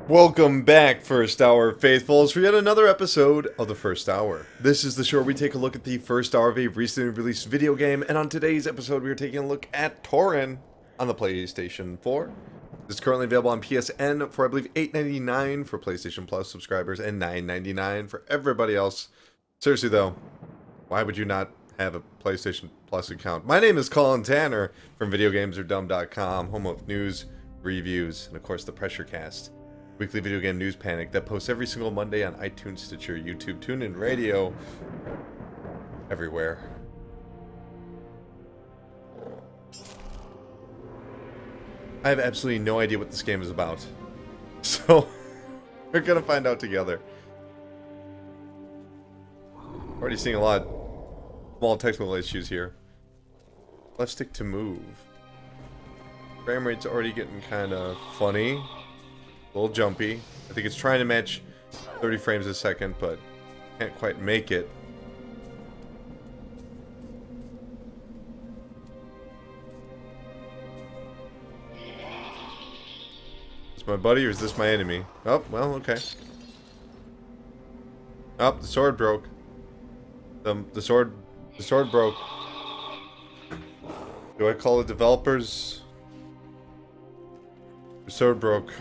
Welcome back, First Hour Faithfuls, for yet another episode of the First Hour. This is the show where we take a look at the first hour of a recently released video game, and on today's episode we are taking a look at Toren on the PlayStation 4. It's currently available on PSN for, I believe, $8.99 for PlayStation Plus subscribers and $9.99 for everybody else. Seriously though, why would you not have a PlayStation Plus account? My name is Colin Tanner from VideoGamesAreDumb.com, home of news, reviews, and of course the Pressure Cast. Weekly video game news panic that posts every single Monday on iTunes, Stitcher, YouTube, TuneIn Radio, everywhere. I have absolutely no idea what this game is about, so we're gonna find out together. Already seeing a lot of small technical issues here. Left stick to move. Frame rate's already getting kind of funny. A little jumpy. I think it's trying to match 30 frames a second, but can't quite make it. Is this my buddy or is this my enemy? Oh, well, okay. Oh, the sword broke. The sword broke. Do I call the developers? The sword broke.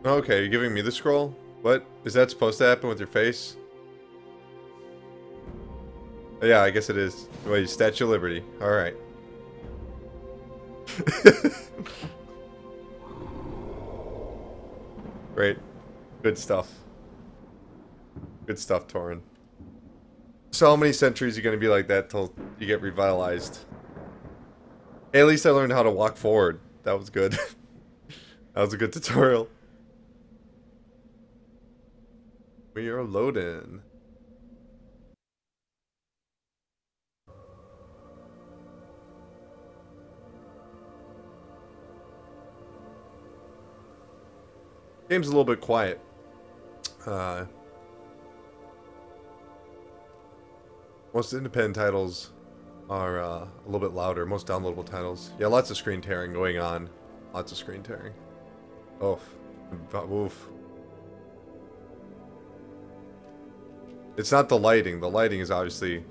Okay, you're giving me the scroll? What? Is that supposed to happen with your face? Yeah, I guess it is. Wait, Statue of Liberty. Alright. Great. Good stuff. Good stuff, Toren. So how many centuries are you going to be like that till you get revitalized? Hey, at least I learned how to walk forward. That was good. That was a good tutorial. We are loading. Game's a little bit quiet. Most independent titles are a little bit louder. Most downloadable titles. Yeah, lots of screen tearing going on. Lots of screen tearing. Oof. Oof. It's not the lighting. The lighting is obviously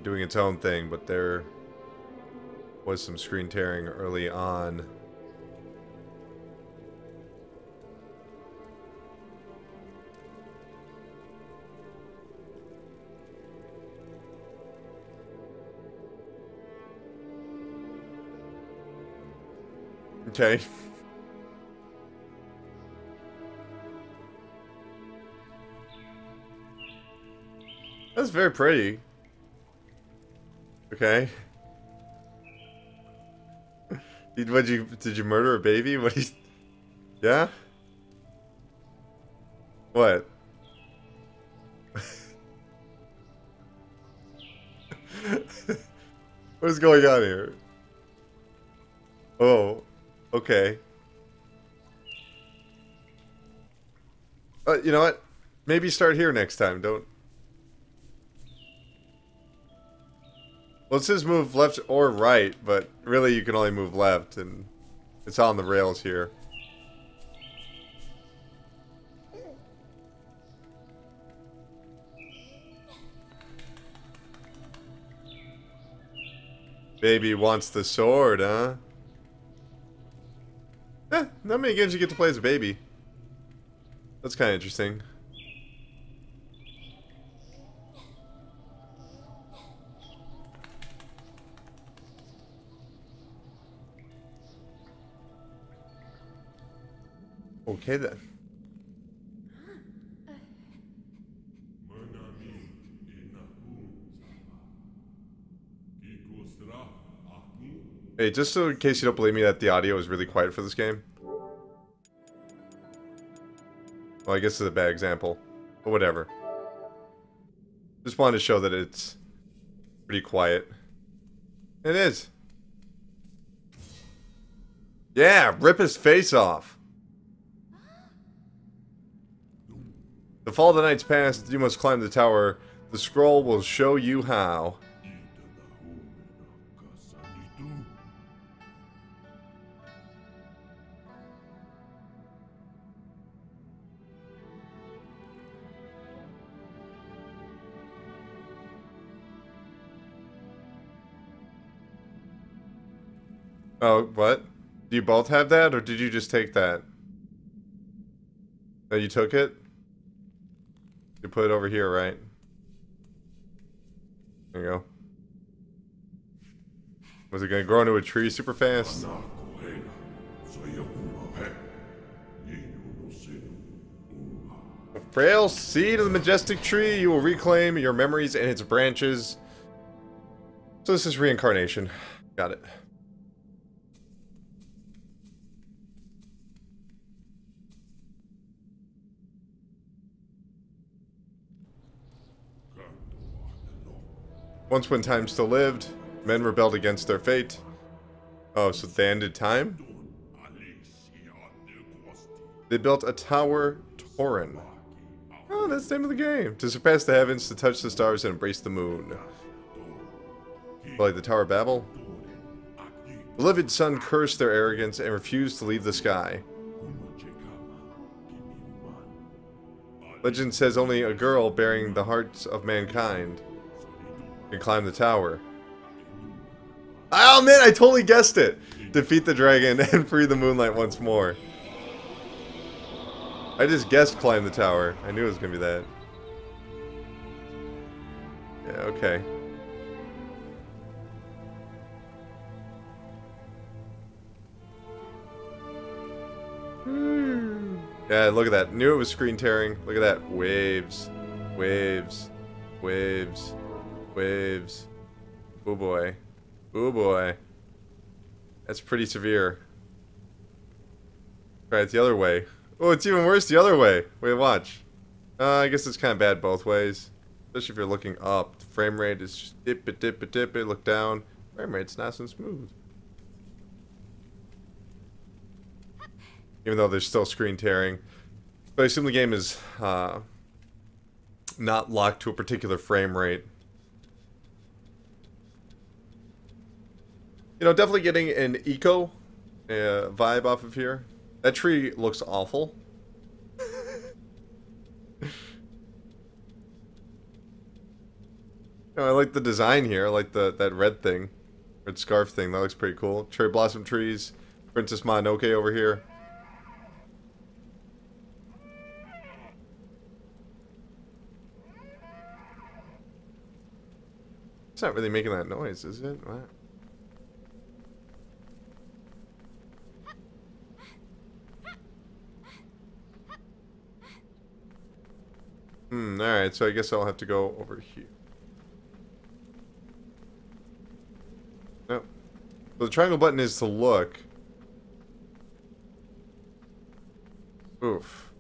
doing its own thing, but there was some screen tearing early on. Okay. That's very pretty. Okay. Did you murder a baby? What do you... Yeah? What? What is going on here? Oh, okay. You know what? Maybe start here next time. Don't... Well, it says move left or right, but really you can only move left, and it's on the rails here. Baby wants the sword, huh? Eh, not many games you get to play as a baby. That's kind of interesting. Okay then. Hey, just so in case you don't believe me that the audio is really quiet for this game. Well, I guess it's a bad example, but whatever. Just wanted to show that it's pretty quiet. It is. Yeah, rip his face off. The fall of the night's past, you must climb the tower. The scroll will show you how. Oh, what? Do you both have that, or did you just take that? Oh, you took it? You put it over here, right? There you go. Was it gonna grow into a tree super fast? A frail seed of the majestic tree, you will reclaim your memories and its branches. So this is reincarnation. Got it. Once when time still lived, men rebelled against their fate. Oh, so they ended time? They built a tower, Toren. Oh, that's the name of the game. To surpass the heavens, to touch the stars, and embrace the moon. Like the Tower of Babel? The livid sun cursed their arrogance and refused to leave the sky. Legend says only a girl bearing the hearts of mankind can climb the tower. Oh man, I totally guessed it! Defeat the dragon and free the moonlight once more. I just guessed climb the tower. I knew it was gonna be that. Yeah, okay. Yeah, look at that. Knew it was screen tearing. Look at that. Waves. Waves. Waves. Waves. Oh boy. Oh boy. That's pretty severe. Right, it's the other way. Oh, it's even worse the other way. Wait, watch. I guess it's kind of bad both ways. Especially if you're looking up. The frame rate is just dip it, dip it, dip it. Look down. Frame rate's nice and smooth. Even though there's still screen tearing. But I assume the game is not locked to a particular frame rate. You know, definitely getting an eco vibe off of here. That tree looks awful. I like the design here. I like that red thing. Red scarf thing. That looks pretty cool. Cherry blossom trees. Princess Mononoke over here. It's not really making that noise, is it? What? Alright, so I guess I'll have to go over here. Nope. So the triangle button is to look. Oof.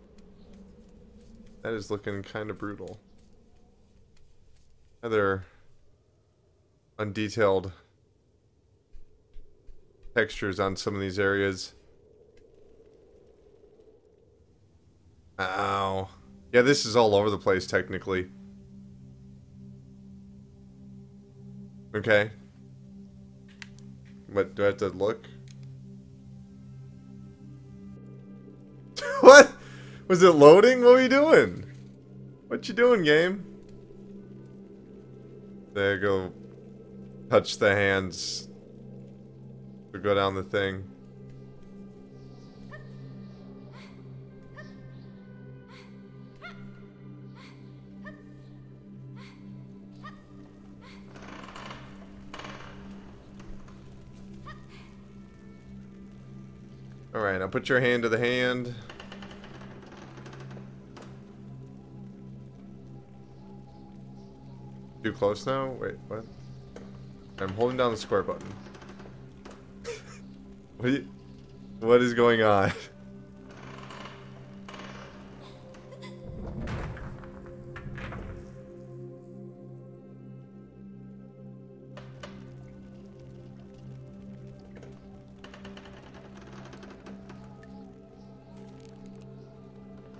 That is looking kind of brutal. Other undetailed textures on some of these areas. Ow. Yeah, this is all over the place, technically. Okay. What, do I have to look? What? Was it loading? What were you doing? What you doing, game? There you go. Touch the hands. To go down the thing. Alright, now put your hand to the hand. Too close now? Wait, what? I'm holding down the square button. What is going on?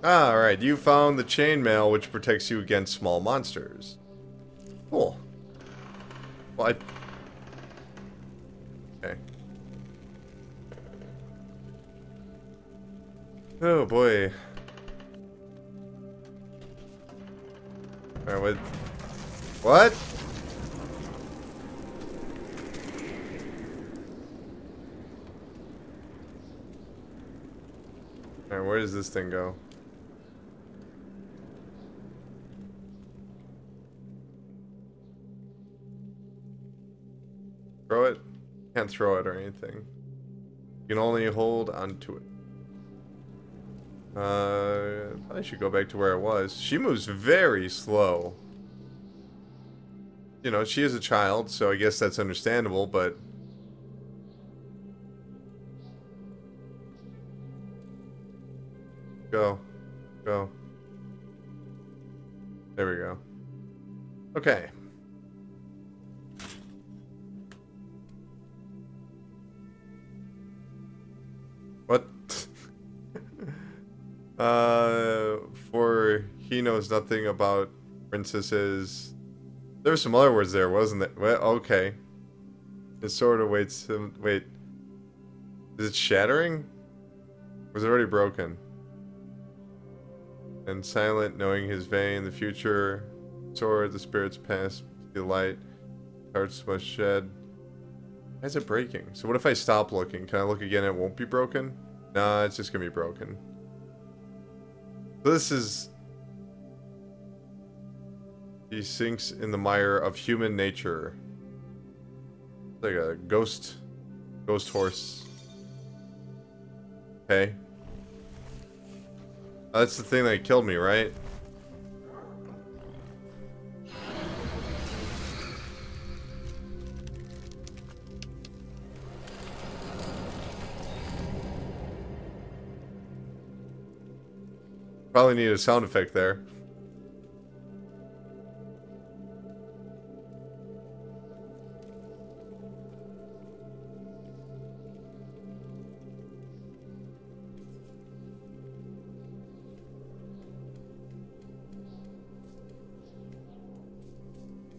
Ah, alright, you found the chainmail which protects you against small monsters. Cool. Well, okay. Oh boy. Alright, what? Alright, where does this thing go? Throw it? Can't throw it or anything. You can only hold onto it. I should go back to where I was. She moves very slow. You know, she is a child, so I guess that's understandable, but... Go. Go. There we go. Okay. What? For he knows nothing about princesses. There were some other words there, wasn't there? Well, okay. It sort of waits him. Wait. Is it shattering? Was it already broken? And silent, knowing his vein, the future, sword, the spirits pass, the light, hearts must shed. Why is it breaking? So what if I stop looking? Can I look again and it won't be broken? Nah, it's just gonna be broken. So this is... He sinks in the mire of human nature. Like a ghost horse. Okay. That's the thing that killed me, right? Probably need a sound effect there.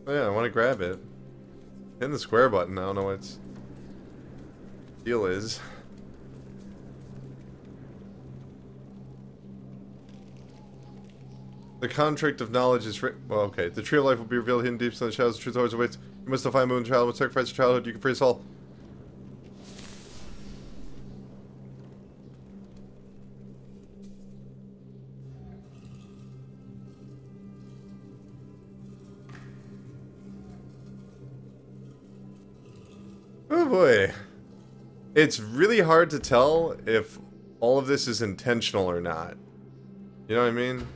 Oh yeah, I want to grab it. Hit the square button. I don't know what its deal is. The contract of knowledge is written. Well, okay. The tree of life will be revealed hidden deep in the shadows. The truth always awaits. You must defy moon child. Must sacrifice your childhood. You can free us all. Oh boy. It's really hard to tell if all of this is intentional or not. You know what I mean?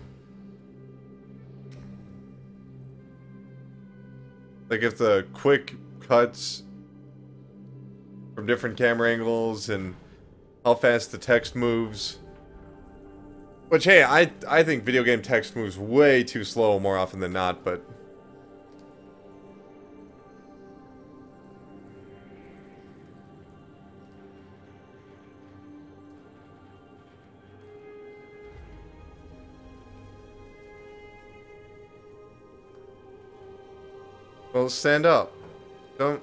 Like if the quick cuts from different camera angles and how fast the text moves. Which, hey, I think video game text moves way too slow more often than not, but... Well, stand up. Don't...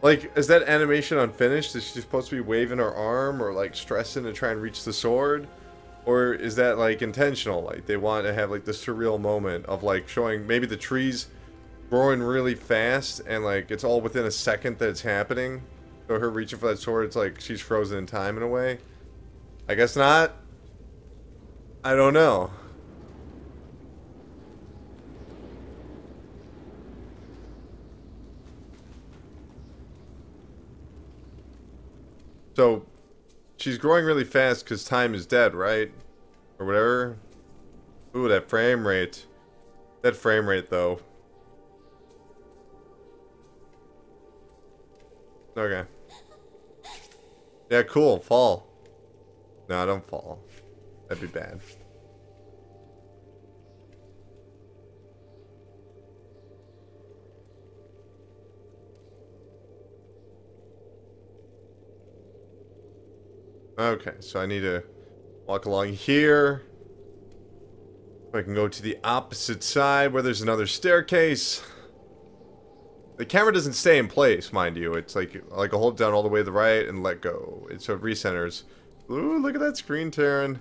Like, is that animation unfinished? Is she supposed to be waving her arm or, like, stressing to try and reach the sword? Or is that, like, intentional? Like, they want to have, like, this surreal moment of, like, showing maybe the trees growing really fast and, like, it's all within a second that it's happening. So her reaching for that sword, it's like she's frozen in time in a way. I guess not. I don't know. So, she's growing really fast because time is dead, right? Or whatever. Ooh, that frame rate. That frame rate, though. Okay. Yeah, cool. Fall. No, don't fall. That'd be bad. Okay, so I need to walk along here. I can go to the opposite side where there's another staircase. The camera doesn't stay in place, mind you. It's like I hold down all the way to the right and let go. So it recenters. Ooh, look at that screen, Toren.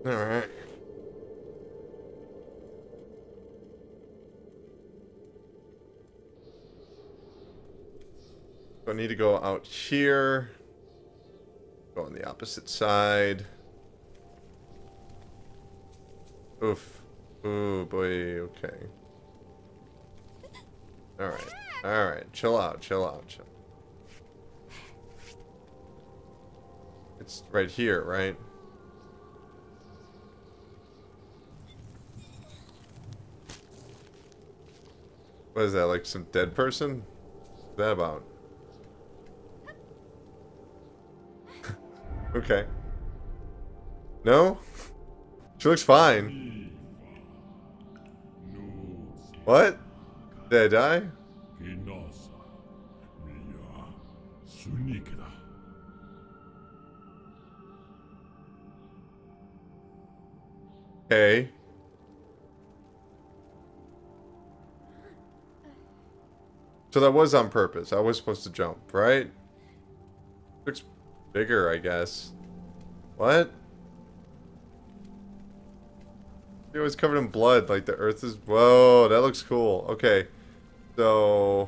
Alright. So I need to go out here. Go on the opposite side. Oof. Ooh, boy, okay. Alright. Alright. Chill out, chill out, chill. It's right here, right? What is that, like some dead person? What's that about? Okay. No? She looks fine. What? Did I die? Okay. So that was on purpose. I was supposed to jump, right? Looks bigger, I guess. What? It was covered in blood, like the earth is... Whoa, that looks cool. Okay. So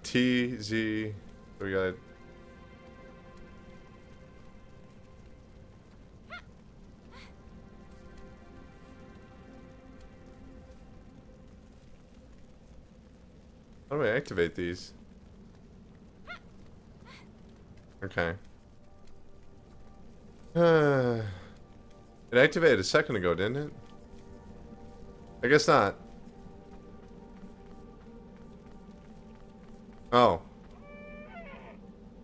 T, Z... We got... How do I activate these? Okay. It activated a second ago, didn't it? I guess not. Oh.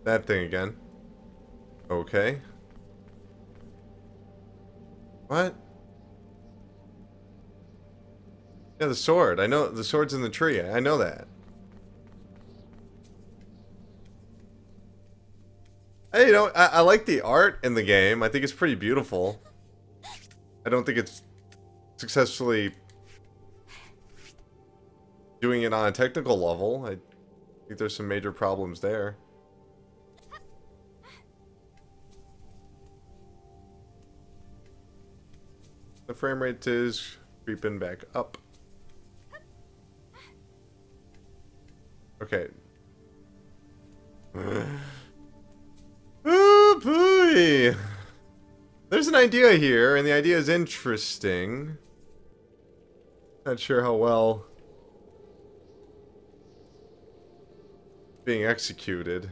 That thing again. Okay. What? Yeah, the sword. I know the sword's in the tree. I know that. Hey, you know, I like the art in the game. I think it's pretty beautiful. I don't think it's successfully doing it on a technical level. I think there's some major problems there. The frame rate is creeping back up. Okay. Oh boy! There's an idea here, and the idea is interesting. Not sure how well being executed.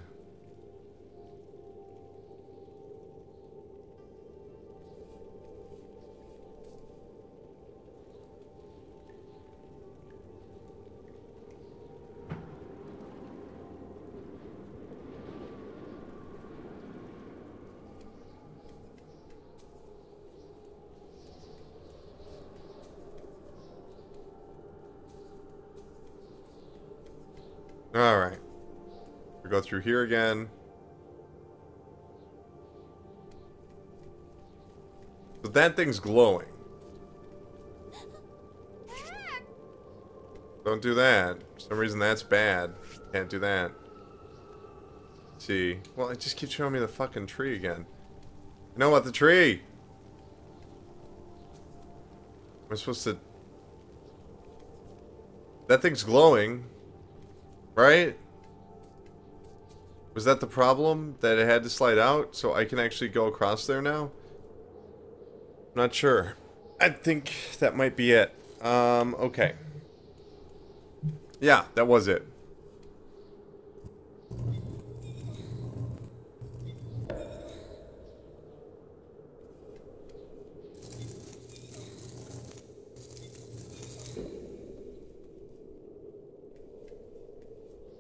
Alright. We go through here again. So that thing's glowing. Don't do that. For some reason that's bad. Can't do that. Let's see. Well, it just keeps showing me the fucking tree again. You know what? The tree! Am I supposed to... That thing's glowing. Right? Was that the problem? That it had to slide out so I can actually go across there now? I'm not sure. I think that might be it. Okay. Yeah, that was it.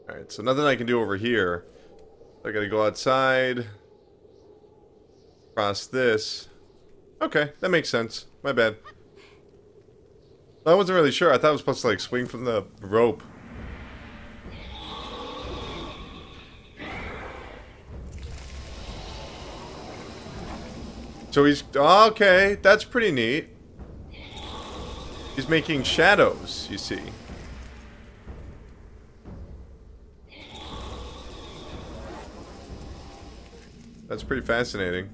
Alright, so nothing I can do over here. I gotta go outside. Cross this. Okay, that makes sense. My bad. I wasn't really sure. I thought I was supposed to, like, swing from the rope. So he's... Okay, that's pretty neat. He's making shadows, you see. That's pretty fascinating.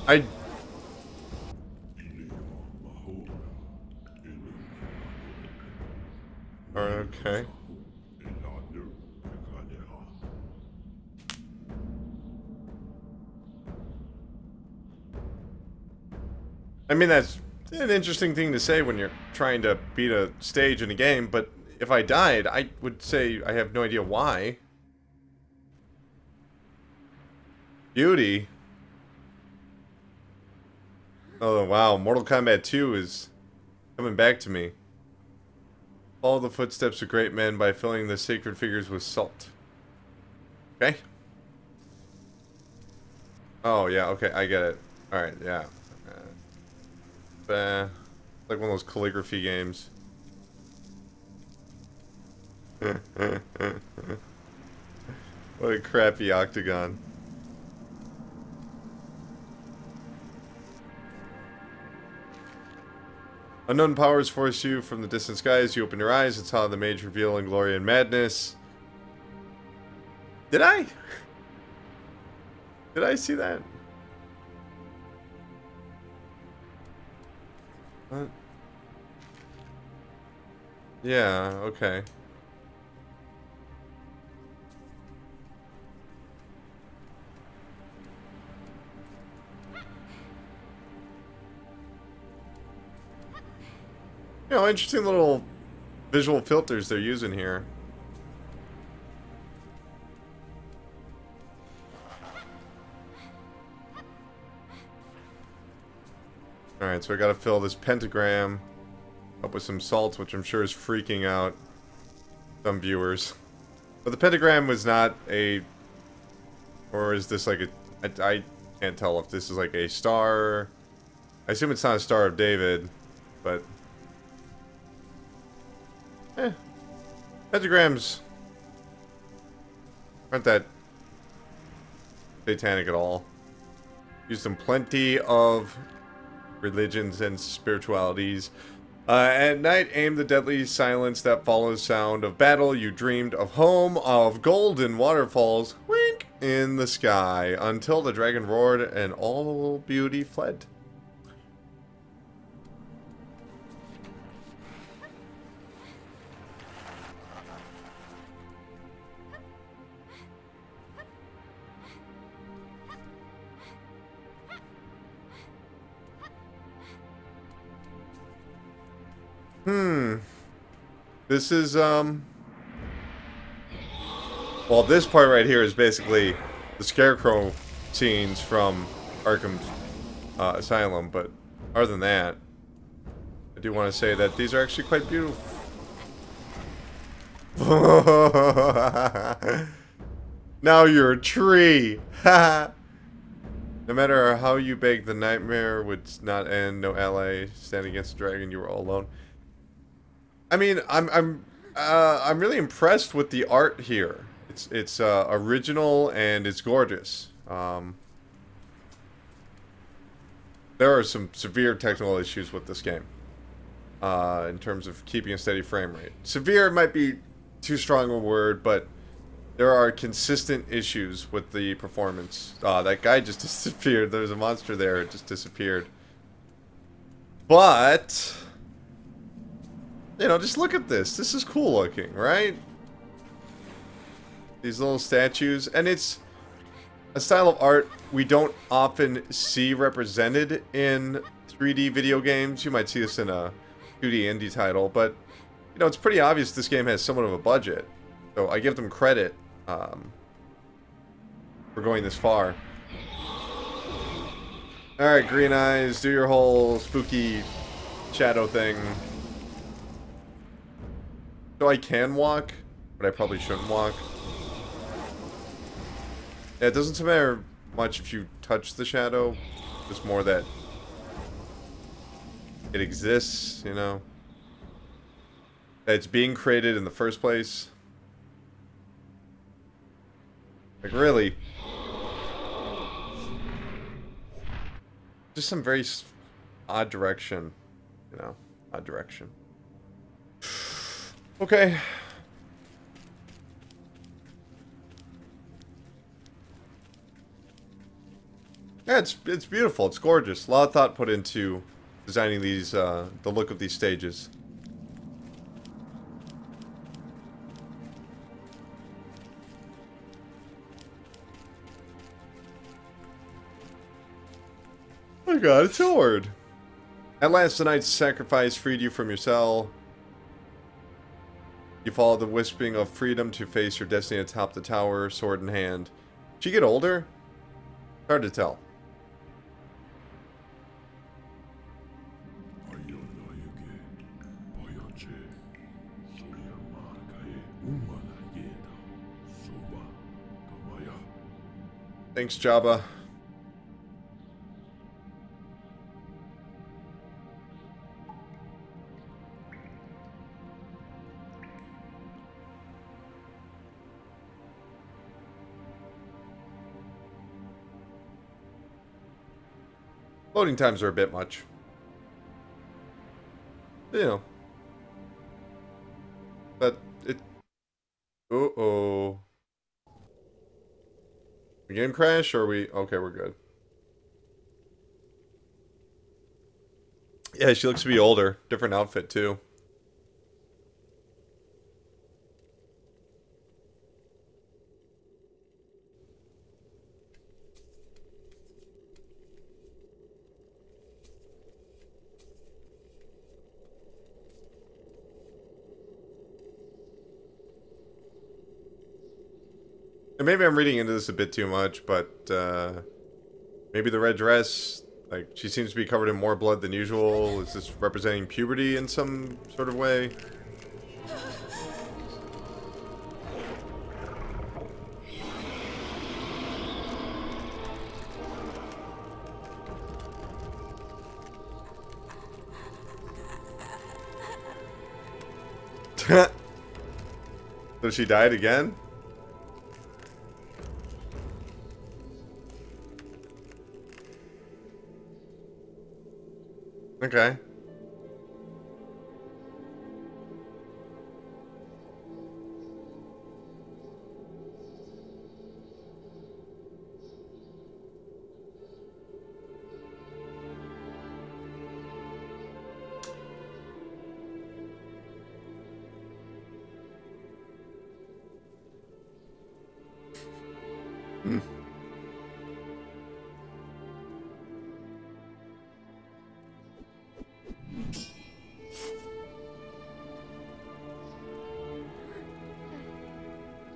I... Okay. I mean, that's an interesting thing to say when you're trying to beat a stage in a game, but if I died, I would say I have no idea why. Beauty. Oh, wow. Mortal Kombat 2 is coming back to me. Follow the footsteps of great men by filling the sacred figures with salt. Okay. Oh, yeah, okay, I get it. Alright, yeah. Like one of those calligraphy games. What a crappy octagon. Unknown powers force you from the distant skies. You open your eyes and saw the mage reveal in glory and madness. Did I? Did I see that? What? Yeah, okay. You know, interesting little visual filters they're using here. Alright, so I gotta fill this pentagram up with some salt, which I'm sure is freaking out some viewers. But the pentagram was not a... Or is this like a... I can't tell if this is like a star... I assume it's not a Star of David, but... Pentagrams aren't that satanic at all. Use them plenty of religions and spiritualities. At night, aim the deadly silence that follows sound of battle. You dreamed of home, of golden waterfalls, wink, in the sky, until the dragon roared and all beauty fled. This is, well, this part right here is basically the Scarecrow scenes from Arkham Asylum, but other than that, I do want to say that these are actually quite beautiful. Now you're a tree! No matter how you beg, the nightmare would not end. No ally standing against the dragon. You were all alone. I mean, I'm really impressed with the art here. It's original and it's gorgeous. There are some severe technical issues with this game in terms of keeping a steady frame rate. Severe might be too strong a word, but there are consistent issues with the performance. That guy just disappeared. There's a monster there. It just disappeared. But... you know, just look at this. This is cool looking, right? These little statues. And it's a style of art we don't often see represented in 3D video games. You might see this in a 2D indie title, but, you know, it's pretty obvious this game has somewhat of a budget. So I give them credit for going this far. Alright, Green Eyes, do your whole spooky shadow thing. So I can walk, but I probably shouldn't walk. Yeah, it doesn't matter much if you touch the shadow. It's more that it exists, you know. That it's being created in the first place. Like, really. Just some very odd direction, you know. Odd direction. Okay. Yeah, it's beautiful. It's gorgeous. A lot of thought put into designing these, the look of these stages. Oh my god, it's hard. At last, the knight's sacrifice freed you from your cell. You follow the whispering of freedom to face your destiny atop the tower, sword in hand. Did she get older? Hard to tell. Thanks, Jabba. Loading times are a bit much. You know. But it... Uh-oh. The game crash, or are we... Okay, we're good. Yeah, she looks to be older. Different outfit, too. And maybe I'm reading into this a bit too much, but maybe the red dress, like, she seems to be covered in more blood than usual. Is this representing puberty in some sort of way? So she died again? Okay. Hmm.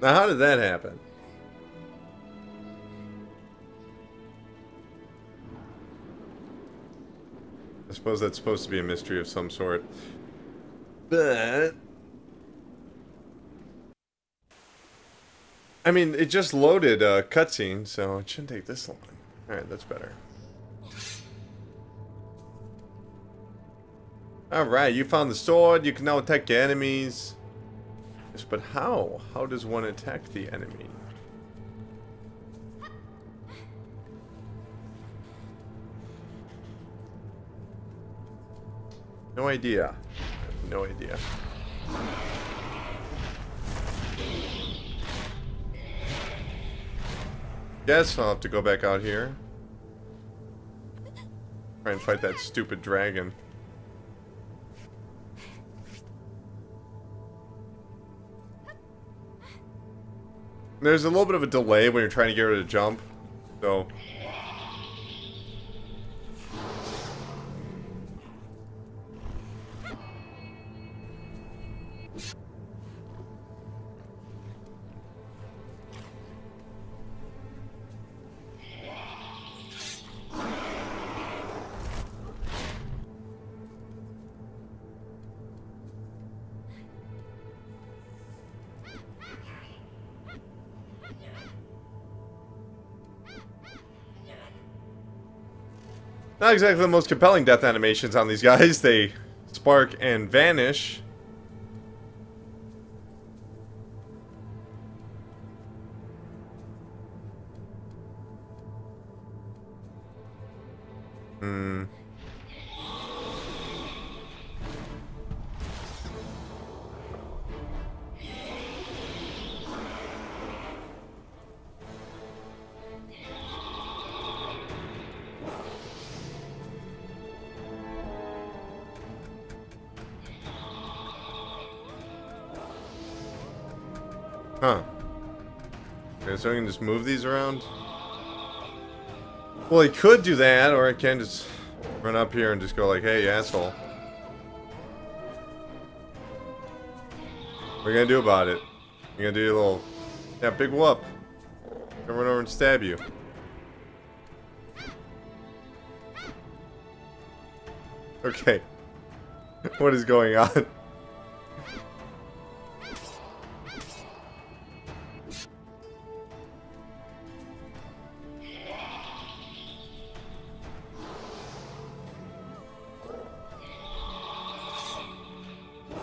Now, how did that happen? I suppose that's supposed to be a mystery of some sort. But... I mean, it just loaded a cutscene, so it shouldn't take this long. Alright, that's better. Alright, you found the sword. You can now attack your enemies. Yes, but how? How does one attack the enemy? No idea. No idea. Guess I'll have to go back out here. Try and fight that stupid dragon. There's a little bit of a delay when you're trying to get her to jump, so... Not exactly the most compelling death animations on these guys. They spark and vanish. Hmm. Huh. Okay, so I can just move these around? Well, he could do that, or I can just run up here and just go like, hey, you asshole. What are you gonna do about it? You're gonna do your little... Yeah, big whoop. I'm gonna run over and stab you. Okay. What is going on?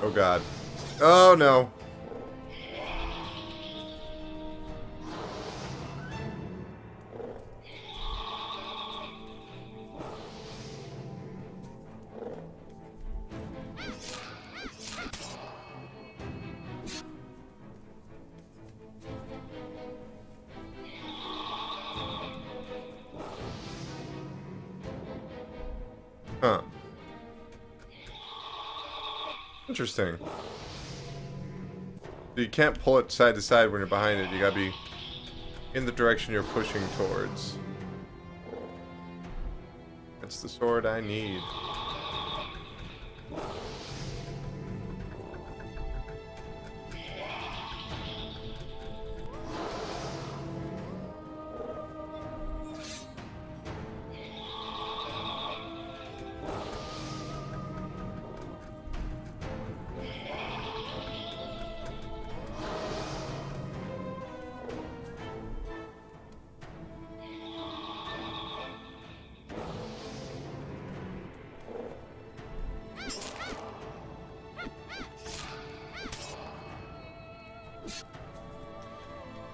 Oh god. Oh no. Huh. Interesting. You can't pull it side to side when you're behind it. You gotta be in the direction you're pushing towards. That's the sword I need.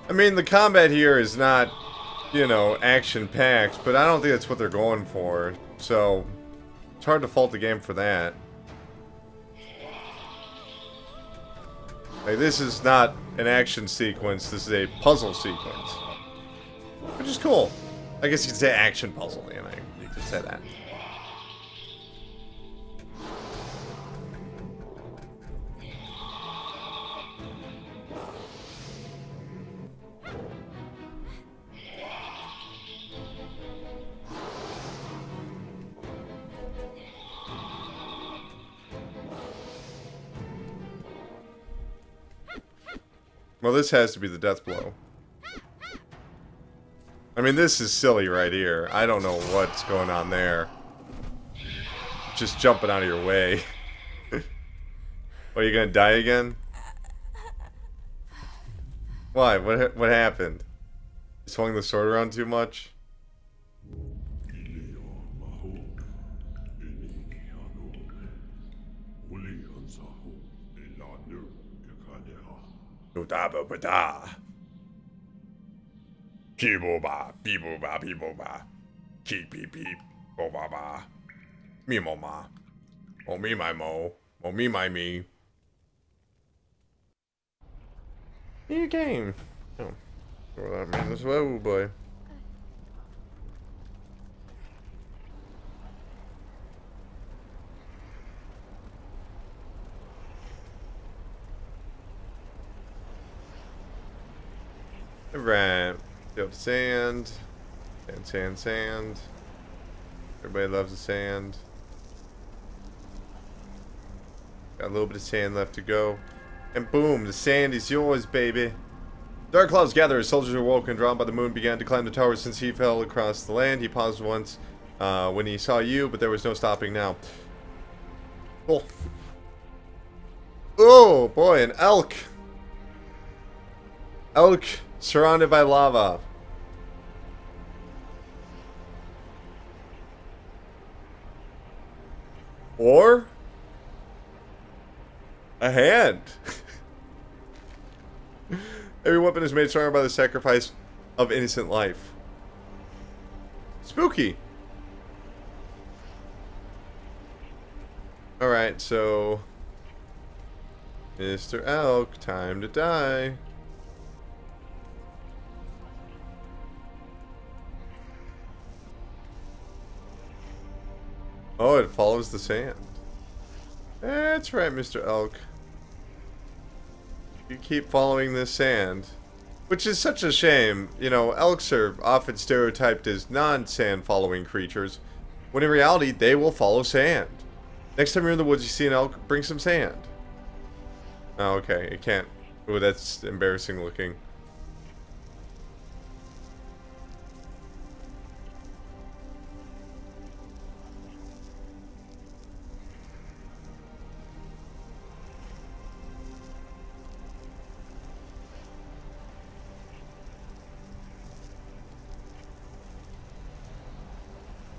I mean, the combat here is not, you know, action-packed, but I don't think that's what they're going for. So, it's hard to fault the game for that. Like, this is not an action sequence, this is a puzzle sequence. Which is cool. I guess you could say action puzzle, you know, you could say that. Well, this has to be the death blow. I mean, this is silly right here. I don't know what's going on there. Just jumping out of your way. Are you gonna die again? Why? What happened? You swung the sword around too much? Peebo-ba, peebo-ba, peebo-ba. Keep, beep, beep. Bo-ba-ba. Me-mo-ma. Oh-me-my-mo. Oh-me-my-me. You game. Oh. Throw that man as well, boy. Right. Yep, sand. Sand, sand, sand. Everybody loves the sand. Got a little bit of sand left to go. And boom, the sand is yours, baby. Dark clouds gather as soldiers awoke and drawn by the moon began to climb the tower. Since he fell across the land, he paused once when he saw you, but there was no stopping now. Cool. Oh boy, an elk. Elk surrounded by lava. Or a hand. Every weapon is made stronger by the sacrifice of innocent life. Spooky. Alright, so Mr. Elk, time to die. Oh, it follows the sand. That's right, Mr. Elk. You keep following this sand. Which is such a shame. You know, elks are often stereotyped as non-sand following creatures, when in reality, they will follow sand. Next time you're in the woods, you see an elk, bring some sand. Oh, okay. It can't. Oh, that's embarrassing looking.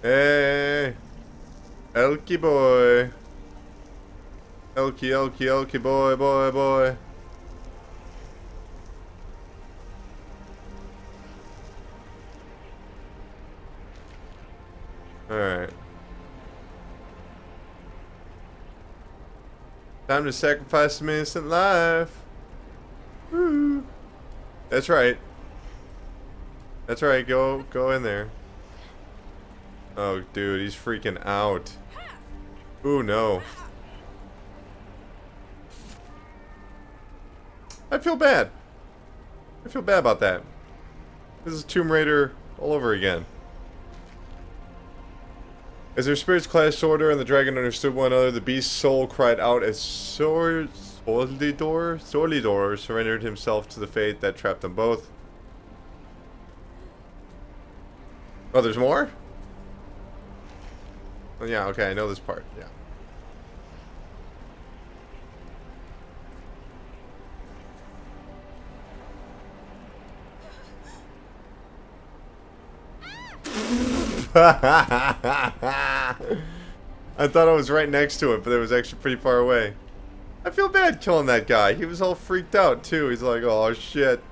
Hey, Elky boy. Elky, Elky, Elky boy, boy, boy. Alright. Time to sacrifice some innocent life. Woo. That's right. That's right, go in there. Oh, dude, he's freaking out. Ooh, no. I feel bad. I feel bad about that. This is Tomb Raider all over again. As their spirits clashed order and the dragon understood one another, the beast's soul cried out as Solidor surrendered himself to the fate that trapped them both. Oh, there's more? Oh, yeah, okay, I know this part, yeah. I thought I was right next to it, but it was actually pretty far away. I feel bad killing that guy. He was all freaked out, too. He's like, oh, shit.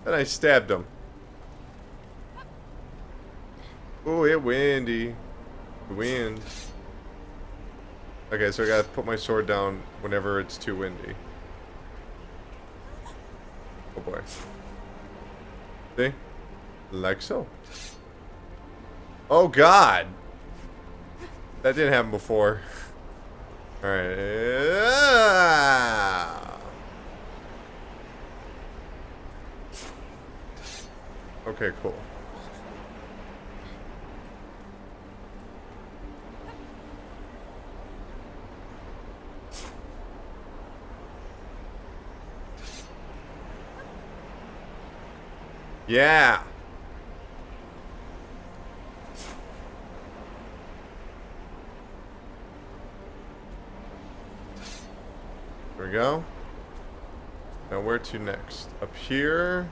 And I stabbed him. Oh, it's windy. The wind. Okay, so I gotta put my sword down whenever it's too windy. Oh boy. See? Like so. Oh god! That didn't happen before. Alright. Okay, cool. Yeah. There we go. Now where to next? Up here.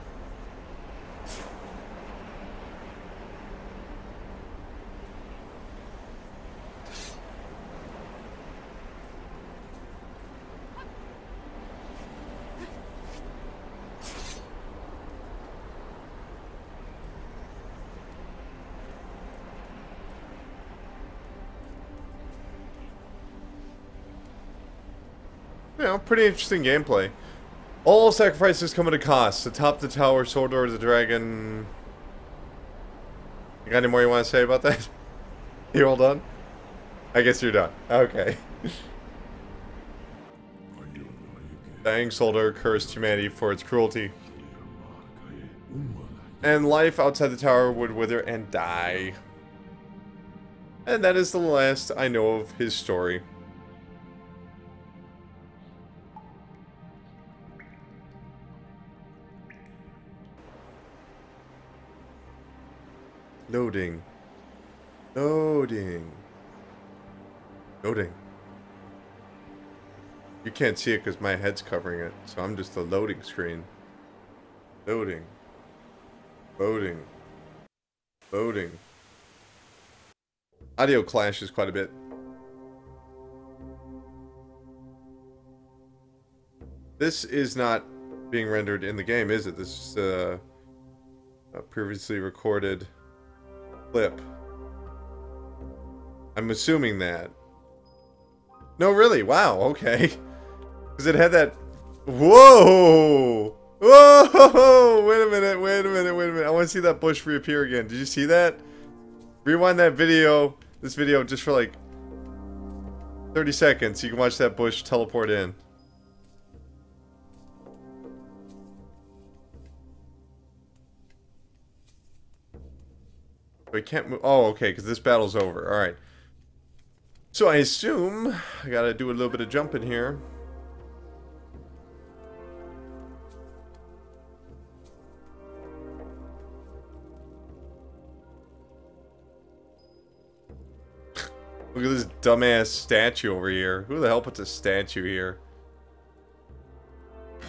You know, pretty interesting gameplay. All sacrifices come at a cost. Atop the tower, sword or the dragon. You got any more you want to say about that? You all done? I guess you're done. Okay. Dying soldier cursed humanity for its cruelty. And life outside the tower would wither and die. And that is the last I know of his story. Loading. Loading. Loading. You can't see it because my head's covering it, so I'm just a loading screen. Loading. Loading. Loading. Audio clashes quite a bit. This is not being rendered in the game, is it? This is a previously recorded clip. I'm assuming that. No, really? Wow, okay. Because it had that... Whoa! Whoa! Wait a minute, wait a minute, wait a minute. I want to see that bush reappear again. Did you see that? Rewind that video, this video, just for like 30 seconds. You can watch that bush teleport in. We can't move. Oh, okay, because this battle's over. Alright. So I assume I gotta do a little bit of jumping here. Look at this dumbass statue over here. Who the hell puts a statue here?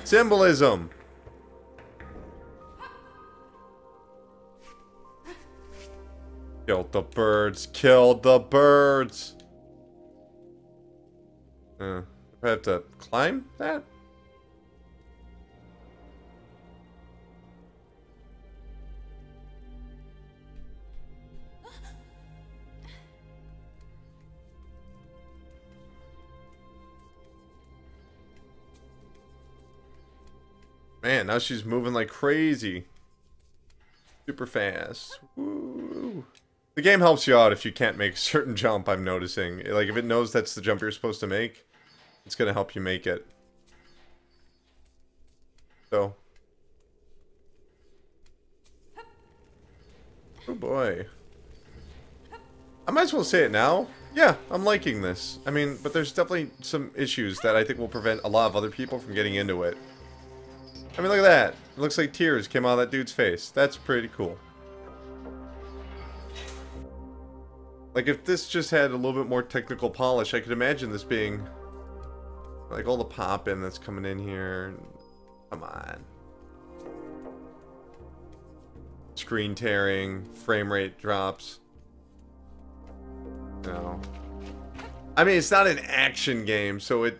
Symbolism! Killed the birds. Killed the birds! I have to climb that? Man, now she's moving like crazy. Super fast. Woo. The game helps you out if you can't make a certain jump, I'm noticing. Like, if it knows that's the jump you're supposed to make, it's gonna help you make it. So. Oh boy. I might as well say it now. Yeah, I'm liking this. I mean, but there's definitely some issues that I think will prevent a lot of other people from getting into it. I mean, look at that. It looks like tears came out of that dude's face. That's pretty cool. Like, if this just had a little bit more technical polish, I could imagine this being... like, all the pop-in that's coming in here. Come on. Screen tearing, frame rate drops. No. I mean, it's not an action game, so it...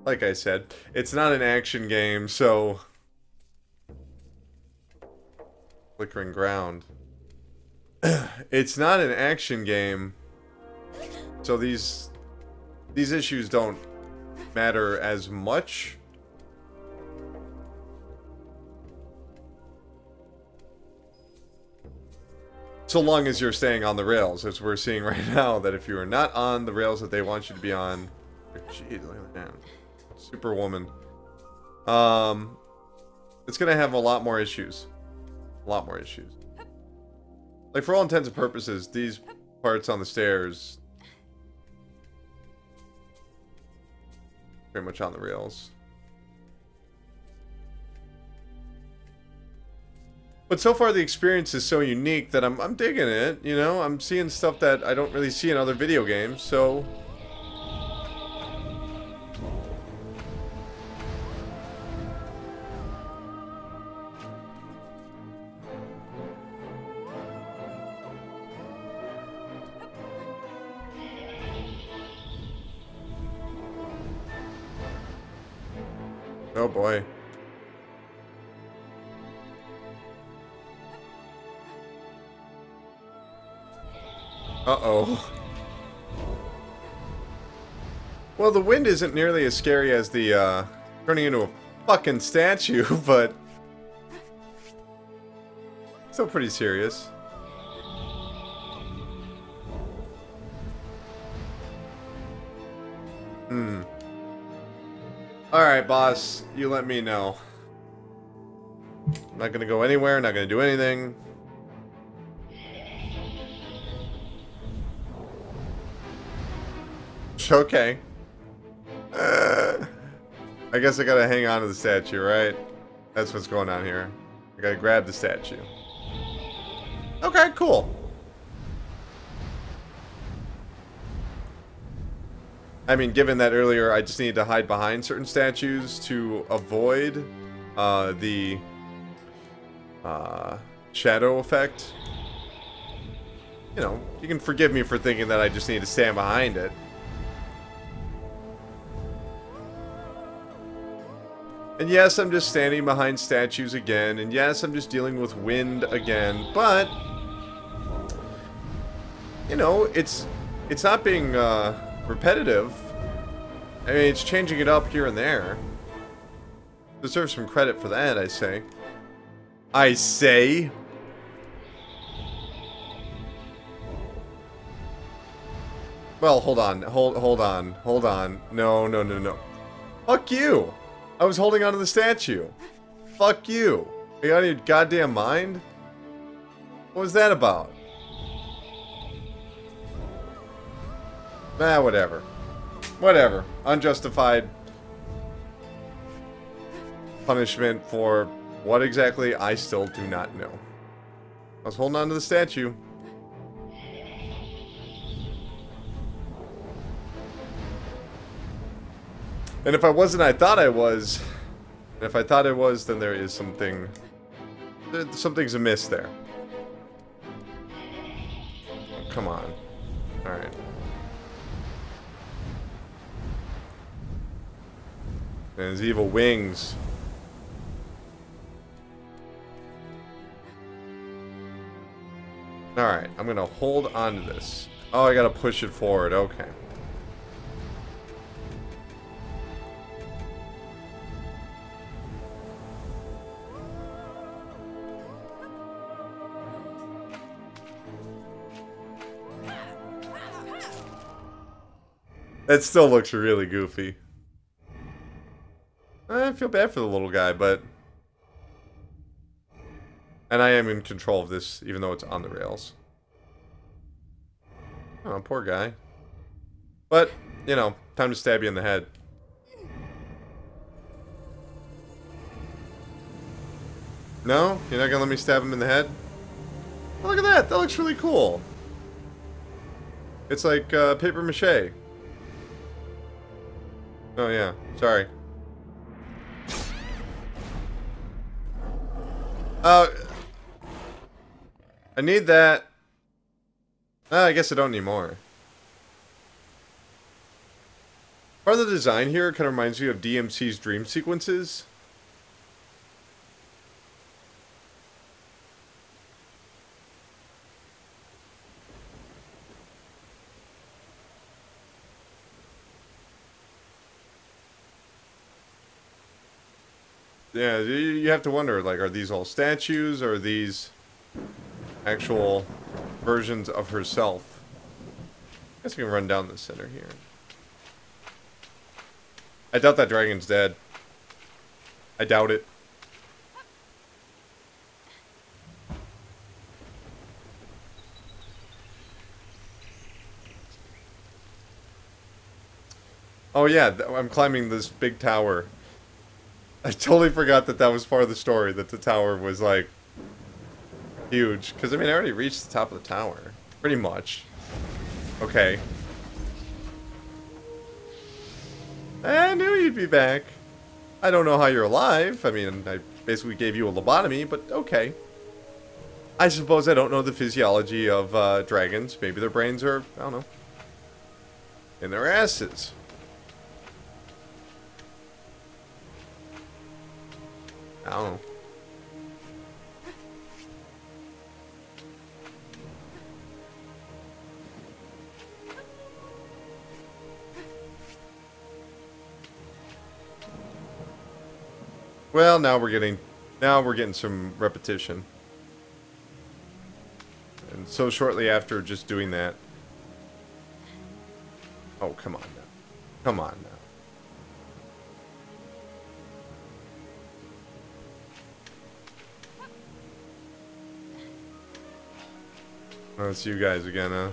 like I said, it's not an action game, so... flickering ground. It's not an action game, so these issues don't matter as much. So long as you're staying on the rails, as we're seeing right now, that if you are not on the rails that they want you to be on... Jeez, look at that. Superwoman. It's gonna have a lot more issues. A lot more issues. Like, for all intents and purposes, these parts on the stairs... pretty much on the rails. But so far the experience is so unique that I'm digging it, you know? I'm seeing stuff that I don't really see in other video games, so... oh boy. Uh-oh. Well, the wind isn't nearly as scary as the, turning into a fucking statue, but... still pretty serious. Alright, boss. You let me know. I'm not gonna go anywhere, not gonna do anything. Okay. I guess I gotta hang on to the statue, right? That's what's going on here. I gotta grab the statue. Okay, cool. I mean, given that earlier I just needed to hide behind certain statues to avoid the shadow effect. You know, you can forgive me for thinking that I just need to stand behind it. And yes, I'm just standing behind statues again, and yes, I'm just dealing with wind again, but... you know, it's not being, repetitive. I mean, it's changing it up here and there. Deserves some credit for that, I say. I say. Well, hold on. Hold on. Hold on. No, no, no, no. Fuck you! I was holding onto the statue. Fuck you. Are you out of your goddamn mind? What was that about? Ah, whatever. Whatever. Unjustified punishment for what exactly, I still do not know. I was holding on to the statue. And if I wasn't, I thought I was. And if I thought I was, then there is something... Something's amiss there. Oh, come on. Alright. And his evil wings. Alright, I'm gonna hold on to this. Oh, I gotta push it forward. Okay. That still looks really goofy. I feel bad for the little guy, but... And I am in control of this, even though it's on the rails. Oh, poor guy. But, you know, time to stab you in the head. No? You're not gonna let me stab him in the head? Oh, look at that! That looks really cool! It's like, paper mache. Oh, yeah. Sorry. I need that. I guess I don't need more. Part of the design here kind of reminds me of DMC's dream sequences. Yeah, you have to wonder, like, are these all statues, or are these actual versions of herself? I guess I can run down the center here. I doubt that dragon's dead. I doubt it. Oh yeah, I'm climbing this big tower. I totally forgot that that was part of the story, that the tower was, like, huge. Because, I mean, I already reached the top of the tower. Pretty much. Okay. I knew you'd be back. I don't know how you're alive. I mean, I basically gave you a lobotomy, but okay. I suppose I don't know the physiology of dragons. Maybe their brains are, I don't know, in their asses. I don't know. Well, now we're getting some repetition. And so shortly after just doing that. Oh, come on now. Come on now. Oh, it's you guys again, huh?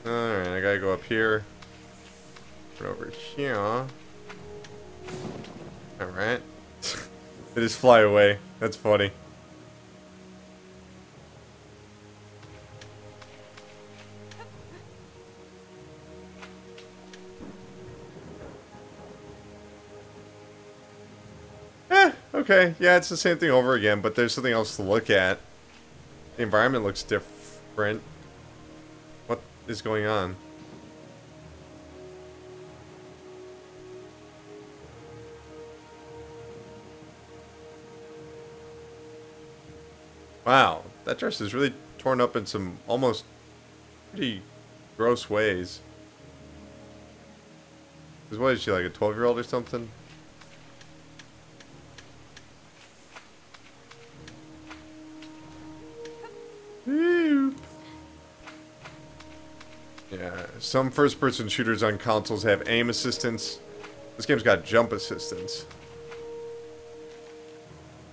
Alright, I gotta go up here. Right over here. Alright. They just fly away. That's funny. Okay. Yeah, it's the same thing over again, but there's something else to look at. The environment looks different. What is going on? Wow, that dress is really torn up in some almost pretty gross ways. Because what is she, like a 12-year-old or something? Yeah, some first-person shooters on consoles have aim assistance. This game's got jump assistance.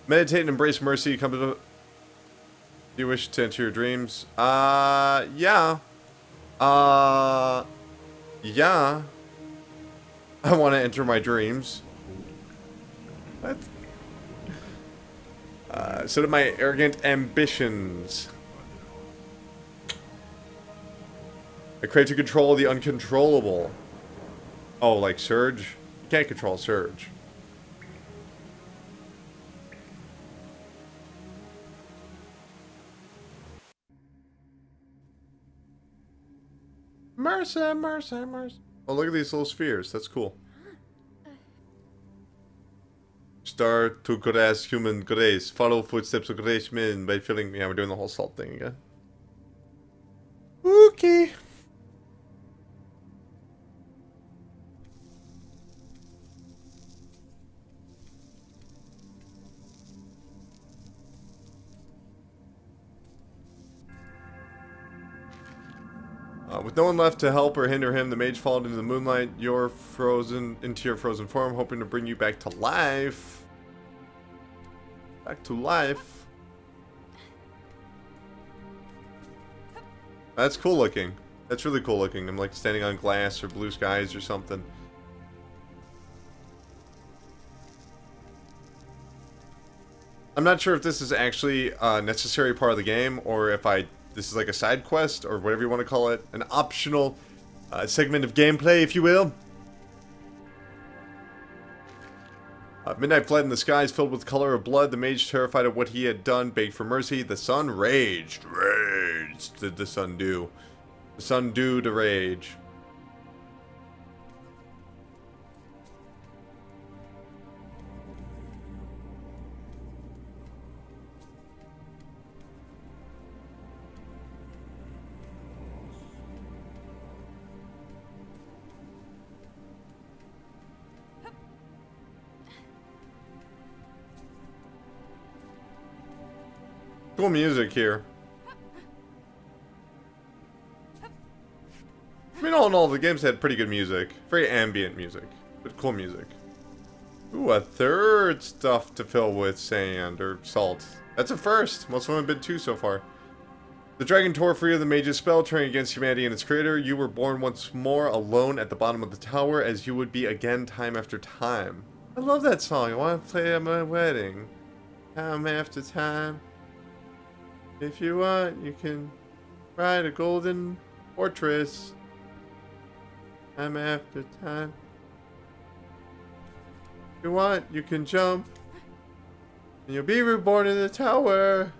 Meditate and embrace mercy. Come to the... Do you wish to enter your dreams? Yeah. Yeah. I want to enter my dreams. What? So do my arrogant ambitions. I crave to control the uncontrollable. Oh, like Surge? You can't control Surge. Mercy, mercy, mercy. Oh, look at these little spheres. That's cool. Star to grace human grace. Follow footsteps of grace men by feeling... Yeah, we're doing the whole salt thing again. Okay. With no one left to help or hinder him, the mage followed into the moonlight. You're frozen into your frozen form, hoping to bring you back to life. Back to life. That's cool looking. That's really cool looking. I'm like standing on glass or blue skies or something. I'm not sure if this is actually a necessary part of the game or if this is like a side quest, or whatever you want to call it. An optional segment of gameplay, if you will. Midnight fled in the skies filled with color of blood. The mage, terrified of what he had done, begged for mercy. The sun raged. Raged, did the sun do. The sun do to rage. Cool music here. I mean, all in all, the games had pretty good music. Very ambient music, but cool music. Ooh, a third stuff to fill with sand or salt. That's a first. Most of them have been two so far. The dragon tore free of the mage's spell, turning against humanity and its creator. You were born once more, alone at the bottom of the tower, as you would be again time after time. I love that song. I want to play at my wedding. Time after time. If you want, you can ride a golden fortress. Time after time. If you want, you can jump. And you'll be reborn in the tower.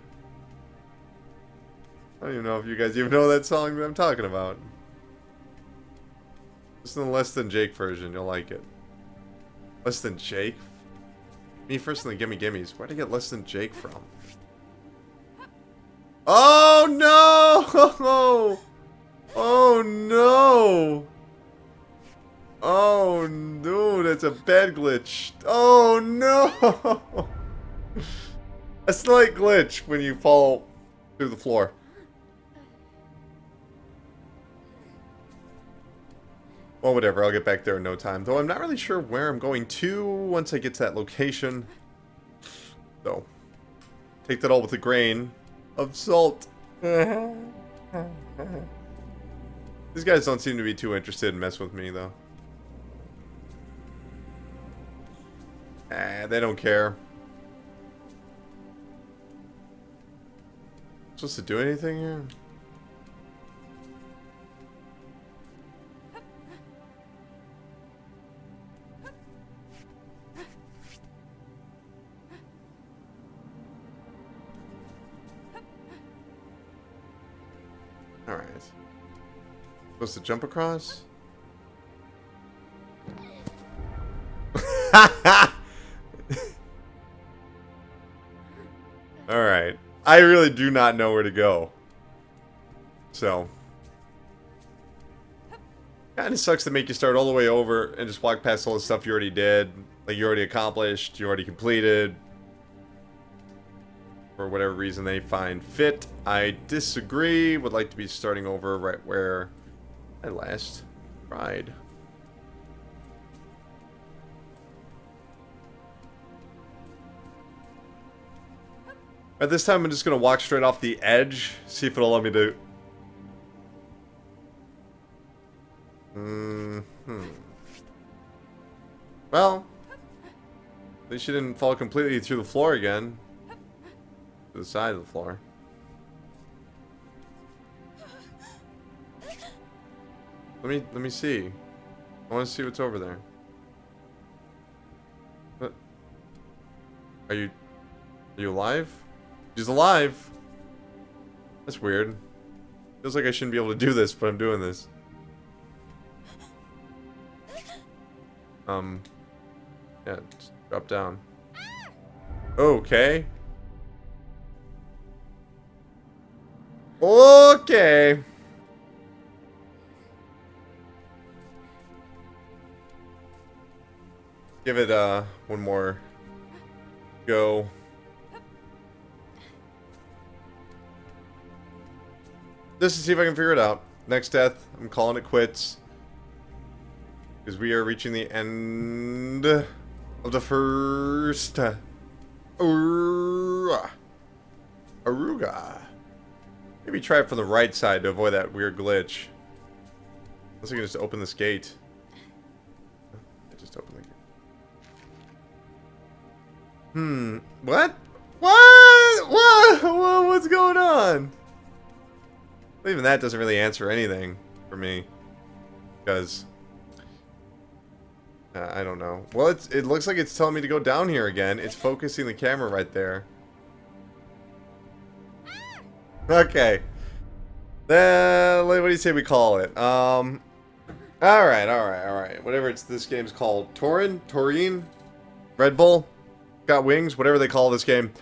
I don't even know if you guys even know that song that I'm talking about. Listen to the Less Than Jake version, you'll like it. Less Than Jake? Me first and the Gimme Gimmes. Where'd I get Less Than Jake from? Oh no! Oh no! Oh no, that's a bad glitch. Oh no! A slight glitch when you fall through the floor. Well, whatever, I'll get back there in no time. Though I'm not really sure where I'm going to once I get to that location. So, take that all with a grain of salt. These guys don't seem to be too interested in messing with me, though. They don't care. Supposed to do anything here? Alright. Supposed to jump across? Alright. I really do not know where to go. So. Kinda sucks to make you start all the way over and just walk past all the stuff you already did. Like you already accomplished, you already completed. For whatever reason they find fit. I disagree. Would like to be starting over right where I last tried. At this time, I'm just gonna walk straight off the edge, see if it'll let me do. Well, at least she didn't fall completely through the floor again. To the side of the floor. Let me see. I want to see what's over there. What? Are you alive? She's alive. That's weird. Feels like I shouldn't be able to do this, but I'm doing this. Yeah, just drop down. Okay. Okay. Give it one more go. Just to see if I can figure it out. Next death, I'm calling it quits. Because we are reaching the end of the first Aruga. Maybe try it from the right side to avoid that weird glitch. Unless I can just open this gate. I just opened the gate. What? What's going on? Even that doesn't really answer anything for me. Because I don't know. Well, it looks like it's telling me to go down here again. It's focusing the camera right there. Okay. Then, what do you say we call it? Alright. Whatever this game's called. Toren? Red Bull? Got wings? Whatever they call this game.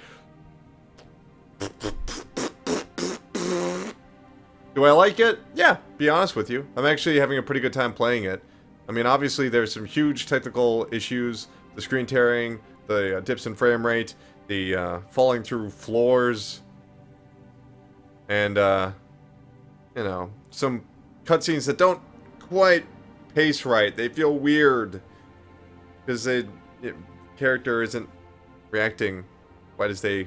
Do I like it? Yeah, be honest with you. I'm actually having a pretty good time playing it. I mean, obviously there's some huge technical issues. The screen tearing, the dips in frame rate, the falling through floors. And, you know, some cutscenes that don't quite pace right. They feel weird. Because the character isn't reacting quite as they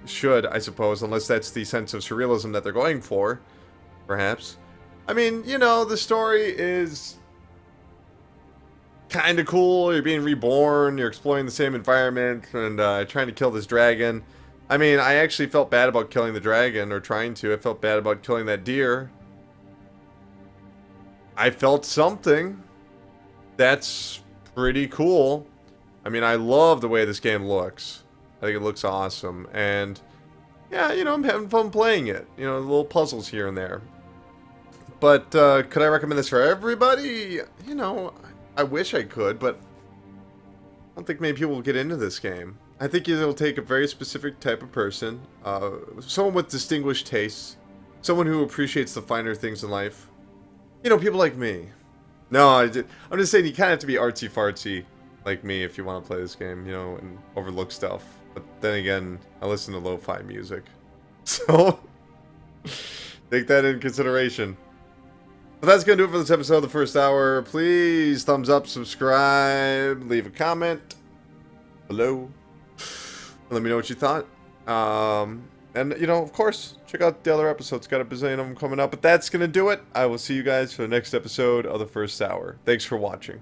should, I suppose, unless that's the sense of surrealism that they're going for, perhaps. I mean, you know, the story is kind of cool. You're being reborn, you're exploring the same environment, and trying to kill this dragon. I mean, I actually felt bad about killing the dragon, or trying to. I felt bad about killing that deer. I felt something. That's pretty cool. I mean, I love the way this game looks. I think it looks awesome, and yeah, you know, I'm having fun playing it. You know, little puzzles here and there. But could I recommend this for everybody? You know, I wish I could, but I don't think many people will get into this game. I think it'll take a very specific type of person, someone with distinguished tastes, someone who appreciates the finer things in life. You know, people like me. No, I'm just saying you kind of have to be artsy-fartsy like me if you want to play this game, you know, and overlook stuff. But then again, I listen to lo-fi music. So, take that into consideration. But that's going to do it for this episode of The First Hour. Please thumbs up, subscribe, leave a comment below. Let me know what you thought. And, you know, of course, check out the other episodes. Got a bazillion of them coming up. But that's going to do it. I will see you guys for the next episode of The First Hour. Thanks for watching.